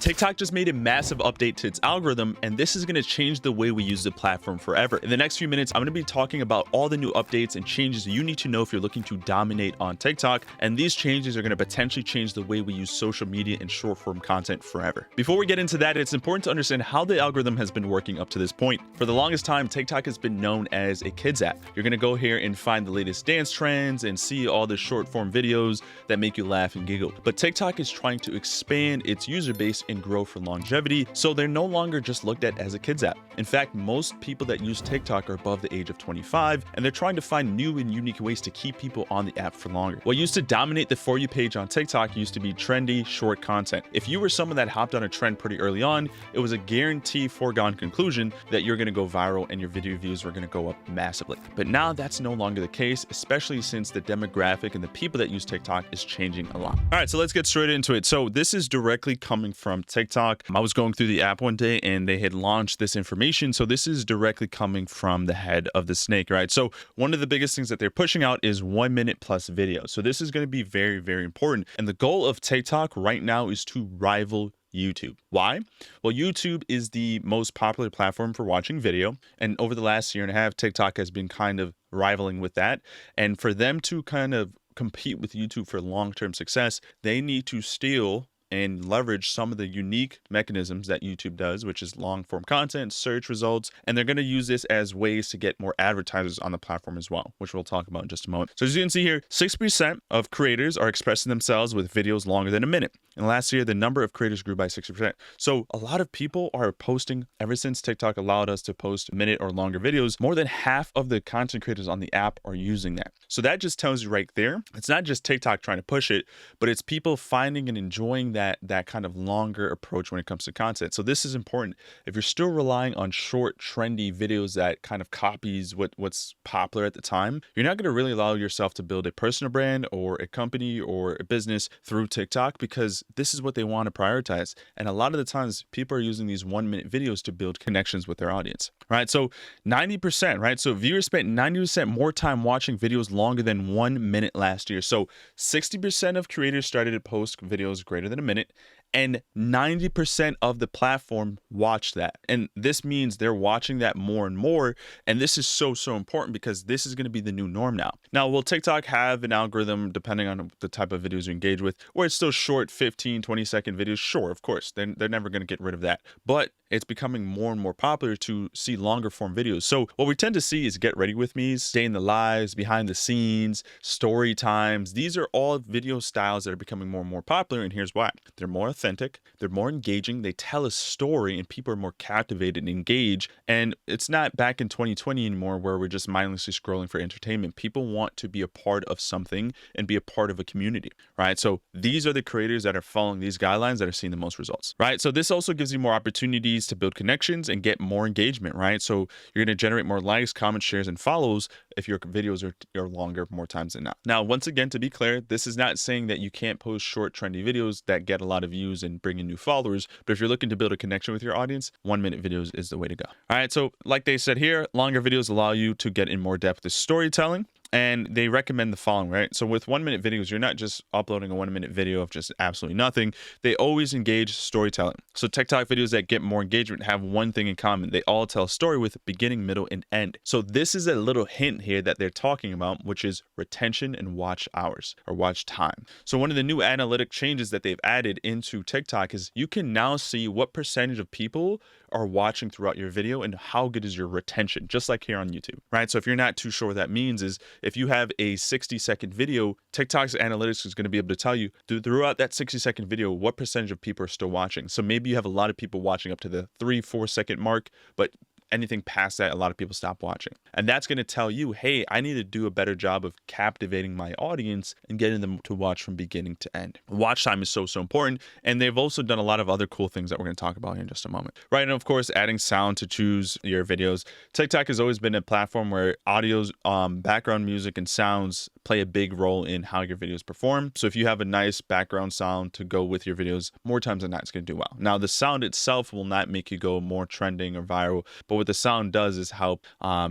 TikTok just made a massive update to its algorithm, and this is going to change the way we use the platform forever. In the next few minutes, I'm going to be talking about all the new updates and changes you need to know if you're looking to dominate on TikTok, and these changes are going to potentially change the way we use social media and short-form content forever. Before we get into that, it's important to understand how the algorithm has been working up to this point. For the longest time, TikTok has been known as a kids app. You're going to go here and find the latest dance trends and see all the short-form videos that make you laugh and giggle. But TikTok is trying to expand its user base and grow for longevity, so they're no longer just looked at as a kids app. In fact, most people that use TikTok are above the age of 25, and they're trying to find new and unique ways to keep people on the app for longer. What used to dominate the For You page on TikTok used to be trendy, short content. If you were someone that hopped on a trend pretty early on, it was a guaranteed foregone conclusion that you're going to go viral and your video views were going to go up massively. But now that's no longer the case, especially since the demographic and the people that use TikTok is changing a lot. All right, so let's get straight into it. So this is directly coming from TikTok. I was going through the app one day and they had launched this information. So this is directly coming from the head of the snake, right? So one of the biggest things that they're pushing out is 1 minute plus video. So this is going to be very, very important. And the goal of TikTok right now is to rival YouTube. Why? Well, YouTube is the most popular platform for watching video. And over the last year and a half, TikTok has been kind of rivaling with that. And for them to kind of compete with YouTube for long-term success, they need to steal and leverage some of the unique mechanisms that YouTube does, which is long form content, search results, and they're going to use this as ways to get more advertisers on the platform as well, which we'll talk about in just a moment. So as you can see here, 6% of creators are expressing themselves with videos longer than a minute. And last year, the number of creators grew by 60%. So a lot of people are posting, ever since TikTok allowed us to post minute or longer videos, more than half of the content creators on the app are using that. So that just tells you right there, it's not just TikTok trying to push it, but it's people finding and enjoying that kind of longer approach when it comes to content. So this is important. If you're still relying on short, trendy videos that kind of copies what's popular at the time, you're not going to really allow yourself to build a personal brand or a company or a business through TikTok, because this is what they want to prioritize. And a lot of the times people are using these 1 minute videos to build connections with their audience, right? So 90%, right? So viewers spent 90% more time watching videos longer than 1 minute last year. So 60% of creators started to post videos greater than a minute, and 90% of the platform watched that. And this means they're watching that more and more. And this is so important, because this is going to be the new norm now. Now, will TikTok have an algorithm, depending on the type of videos you engage with, where it's still short 15, 20-second videos? Sure, of course. They're never going to get rid of that. But it's becoming more and more popular to see longer form videos. So what we tend to see is Get Ready With Me's, Day in the Lives, behind the scenes, story times. These are all video styles that are becoming more and more popular. And here's why. They're more authentic, they're more engaging, they tell a story, and people are more captivated and engaged. And it's not back in 2020 anymore where we're just mindlessly scrolling for entertainment. People want to be a part of something and be a part of a community, right? So these are the creators that are following these guidelines that are seeing the most results, right? So this also gives you more opportunities to build connections and get more engagement, right? So you're going to generate more likes, comments, shares, and follows if your videos are longer more times than not. Now, once again, to be clear, this is not saying that you can't post short, trendy videos that get a lot of views and bring in new followers. But if you're looking to build a connection with your audience, 1 minute videos is the way to go. All right. So like they said here, longer videos allow you to get in more depth with storytelling. And they recommend the following, right? So with 1 minute videos, you're not just uploading a 1 minute video of just absolutely nothing. They always engage storytelling. So TikTok videos that get more engagement have one thing in common. They all tell a story with beginning, middle, and end. So this is a little hint here that they're talking about, which is retention and watch hours or watch time. So one of the new analytic changes that they've added into TikTok is you can now see what percentage of people are watching throughout your video and how good is your retention, just like here on YouTube, right? So if you're not too sure what that means, is if you have a 60-second video, TikTok's analytics is going to be able to tell you throughout that 60-second video, what percentage of people are still watching. So maybe you have a lot of people watching up to the 3-4 second mark, but anything past that, a lot of people stop watching. And that's going to tell you, hey, I need to do a better job of captivating my audience and getting them to watch from beginning to end. Watch time is so important. And they've also done a lot of other cool things that we're going to talk about here in just a moment. Right. And of course, adding sound to choose your videos. TikTok has always been a platform where audio's, background music and sounds play a big role in how your videos perform. So if you have a nice background sound to go with your videos, more times than not, it's going to do well. Now, the sound itself will not make you go more trending or viral, but what the sound does is help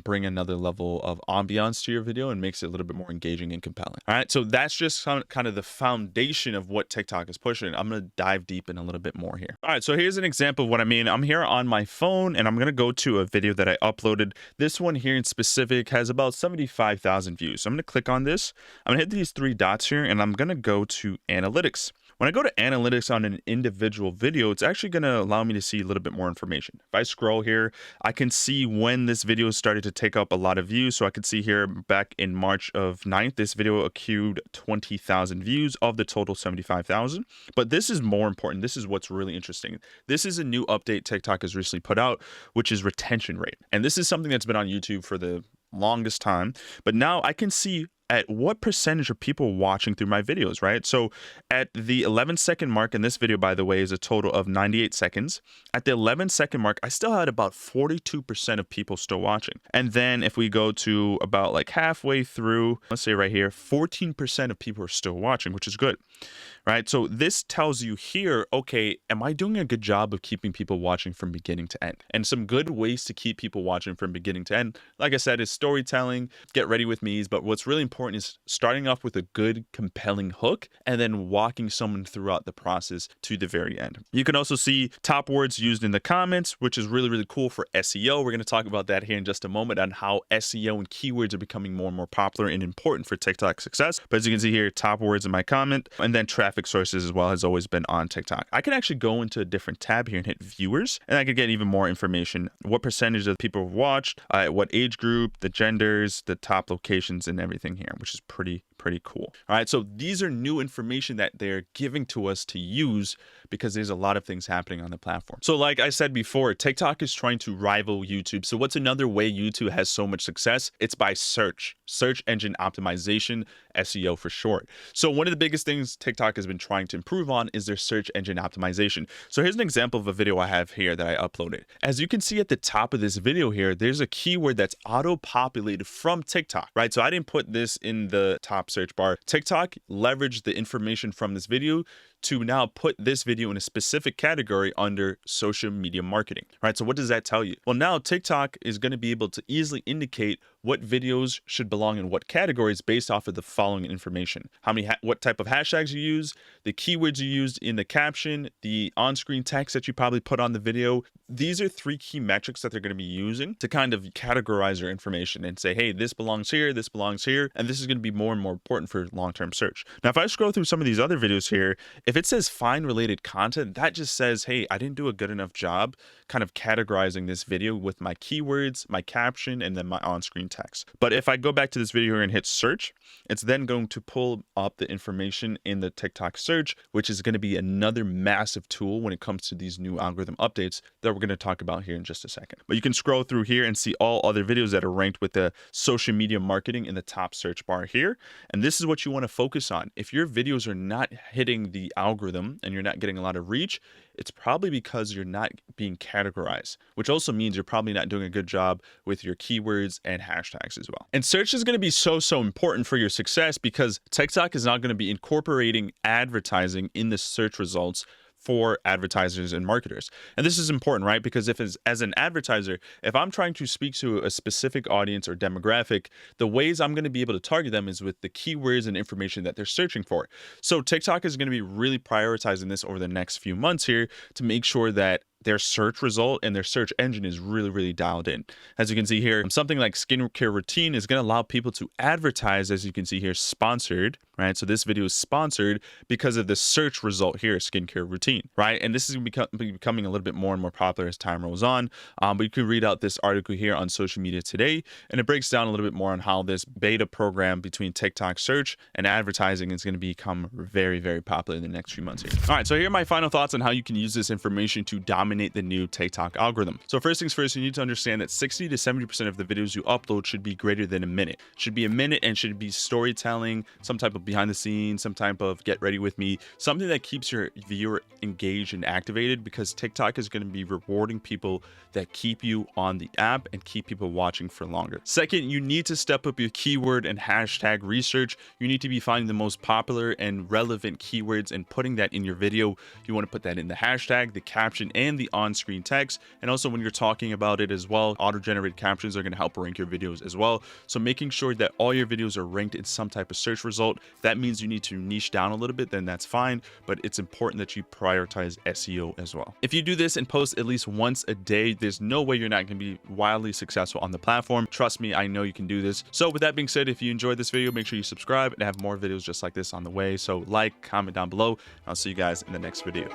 bring another level of ambiance to your video and makes it a little bit more engaging and compelling. All right, so that's just kind of the foundation of what TikTok is pushing. I'm going to dive deep in a little bit more here. All right, so here's an example of what I mean. I'm here on my phone and I'm going to go to a video that I uploaded. This one here in specific has about 75,000 views. So I'm going to click on this. I'm going to hit these three dots here and I'm going to go to analytics. When I go to analytics on an individual video, it's actually going to allow me to see a little bit more information. If I scroll here, I can see when this video started to take up a lot of views. So I can see here back in March of 9th, this video accrued 20,000 views of the total 75,000. But this is more important. This is what's really interesting. This is a new update TikTok has recently put out, which is retention rate. And this is something that's been on YouTube for the longest time. But now I can see at what percentage of people watching through my videos, right? So at the 11-second mark, and this video, by the way, is a total of 98 seconds. At the 11-second mark, I still had about 42% of people still watching. And then if we go to about like halfway through, let's say right here, 14% of people are still watching, which is good, right? So this tells you here, okay, am I doing a good job of keeping people watching from beginning to end? And some good ways to keep people watching from beginning to end, like I said, is storytelling, get ready with me's, but what's really important is starting off with a good, compelling hook and then walking someone throughout the process to the very end. You can also see top words used in the comments, which is really, really cool for SEO. We're going to talk about that here in just a moment on how SEO and keywords are becoming more and more popular and important for TikTok success. But as you can see here, top words in my comment, and then traffic sources as well has always been on TikTok. I can actually go into a different tab here and hit viewers, and I could get even more information. What percentage of people have watched, what age group, the genders, the top locations, and everything here, which is pretty cool. All right, so these are new information that they're giving to us to use because there's a lot of things happening on the platform. So like I said before, TikTok is trying to rival YouTube. So what's another way YouTube has so much success? It's by search engine optimization, SEO for short. So one of the biggest things TikTok has been trying to improve on is their search engine optimization. So here's an example of a video I have here that I uploaded. As you can see at the top of this video here, there's a keyword that's auto-populated from TikTok, right? So I didn't put this in the top search bar. TikTok leveraged the information from this video to now put this video in a specific category under social media marketing, right? So what does that tell you? Well, now TikTok is going to be able to easily indicate what videos should belong in what categories based off of the following information: what type of hashtags you use, the keywords you used in the caption, the on-screen text that you probably put on the video. These are three key metrics that they're going to be using to kind of categorize your information and say, hey, this belongs here, and this is going to be more and more important for long-term search. Now, if I scroll through some of these other videos here, if it says find related content, that just says, hey, I didn't do a good enough job kind of categorizing this video with my keywords, my caption, and then my on-screen text. But if I go back to this video here and hit search, it's then going to pull up the information in the TikTok search, which is going to be another massive tool when it comes to these new algorithm updates that we're going to talk about here in just a second. But you can scroll through here and see all other videos that are ranked with the social media marketing in the top search bar here. And this is what you want to focus on. If your videos are not hitting the algorithm and you're not getting a lot of reach, it's probably because you're not being categorized, which also means you're probably not doing a good job with your keywords and hashtags as well. And search is going to be so important for your success because TikTok is now going to be incorporating advertising in the search results for advertisers and marketers. And this is important, right? Because as an advertiser, if I'm trying to speak to a specific audience or demographic, the ways I'm going to be able to target them is with the keywords and information that they're searching for. So TikTok is going to be really prioritizing this over the next few months here to make sure that their search result and their search engine is really dialed in. As you can see here, something like skincare routine is going to allow people to advertise, as you can see here, sponsored, right? So this video is sponsored because of the search result here, skincare routine, right? And this is becoming a little bit more and more popular as time rolls on. But you can read out this article here on Social Media Today, and it breaks down a little bit more on how this beta program between TikTok search and advertising is going to become very popular in the next few months here. All right, so here are my final thoughts on how you can use this information to dominate dominate the new TikTok algorithm. So first things first, you need to understand that 60 to 70% of the videos you upload should be greater than a minute. Should be a minute and should be storytelling, some type of behind the scenes, some type of get ready with me, something that keeps your viewer engaged and activated, because TikTok is going to be rewarding people that keep you on the app and keep people watching for longer. Second, you need to step up your keyword and hashtag research. You need to be finding the most popular and relevant keywords and putting that in your video. You want to put that in the hashtag, the caption, and the on-screen text. And also when you're talking about it as well, auto-generated captions are going to help rank your videos as well. So making sure that all your videos are ranked in some type of search result. That means you need to niche down a little bit, then that's fine. But it's important that you prioritize SEO as well. If you do this and post at least once a day, there's no way you're not going to be wildly successful on the platform. Trust me, I know you can do this. So with that being said, if you enjoyed this video, make sure you subscribe, and I have more videos just like this on the way. So like, comment down below, and I'll see you guys in the next video.